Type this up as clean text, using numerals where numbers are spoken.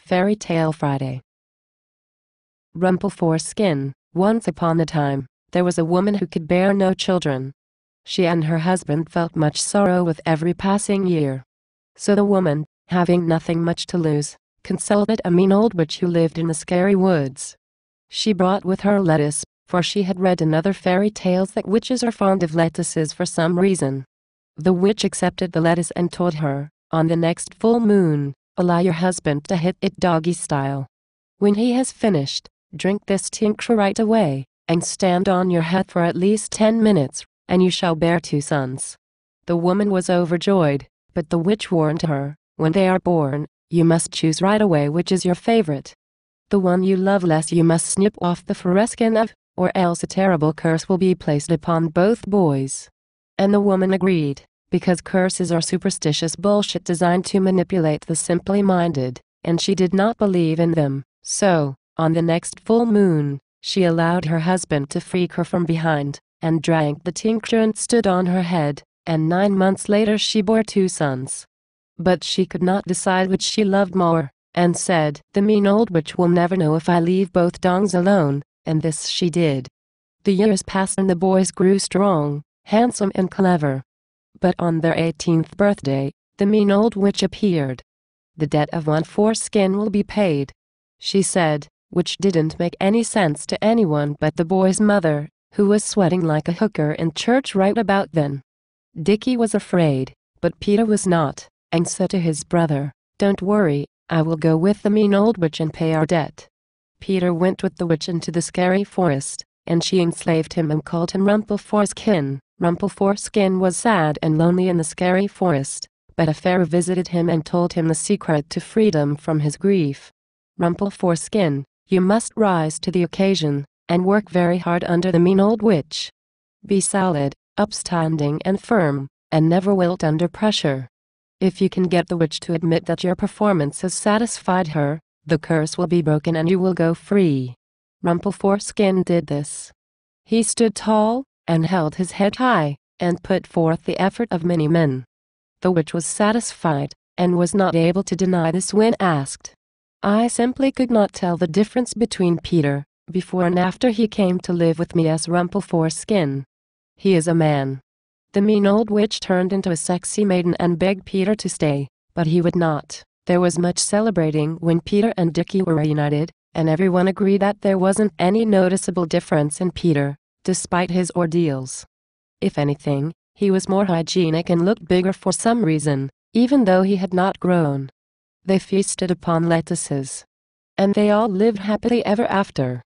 Fairy Tale Friday. Rumpleforeskin. Once upon a time, there was a woman who could bear no children. She and her husband felt much sorrow with every passing year. So the woman, having nothing much to lose, consulted a mean old witch who lived in the scary woods. She brought with her lettuce, for she had read in other fairy tales that witches are fond of lettuces for some reason. The witch accepted the lettuce and told her, on the next full moon, allow your husband to hit it doggy style. When he has finished, drink this tincture right away, and stand on your head for at least 10 minutes, and you shall bear 2 sons. The woman was overjoyed, but the witch warned her, when they are born, you must choose right away which is your favorite. The one you love less you must snip off the foreskin of, or else a terrible curse will be placed upon both boys. And the woman agreed, because curses are superstitious bullshit designed to manipulate the simply minded, and she did not believe in them. So, on the next full moon, she allowed her husband to freak her from behind, and drank the tincture and stood on her head, and 9 months later she bore 2 sons. But she could not decide which she loved more, and said, the mean old witch will never know if I leave both dongs alone, and this she did. The years passed and the boys grew strong, handsome and clever. But on their 18th birthday, the mean old witch appeared. The debt of 1 foreskin will be paid, she said, which didn't make any sense to anyone but the boy's mother, who was sweating like a hooker in church right about then. Dickie was afraid, but Peter was not, and said to his brother, don't worry, I will go with the mean old witch and pay our debt. Peter went with the witch into the scary forest, and she enslaved him and called him Rumpleforeskin. Rumpleforeskin was sad and lonely in the scary forest, but a fairy visited him and told him the secret to freedom from his grief. Rumpleforeskin, you must rise to the occasion, and work very hard under the mean old witch. Be solid, upstanding and firm, and never wilt under pressure. If you can get the witch to admit that your performance has satisfied her, the curse will be broken and you will go free. Rumpleforeskin did this. He stood tall, and held his head high, and put forth the effort of many men. The witch was satisfied, and was not able to deny this when asked. I simply could not tell the difference between Peter, before and after he came to live with me as Rumpleforeskin. He is a man. The mean old witch turned into a sexy maiden and begged Peter to stay, but he would not. There was much celebrating when Peter and Dickie were reunited, and everyone agreed that there wasn't any noticeable difference in Peter, despite his ordeals. If anything, he was more hygienic and looked bigger for some reason, even though he had not grown. They feasted upon lettuces. And they all lived happily ever after.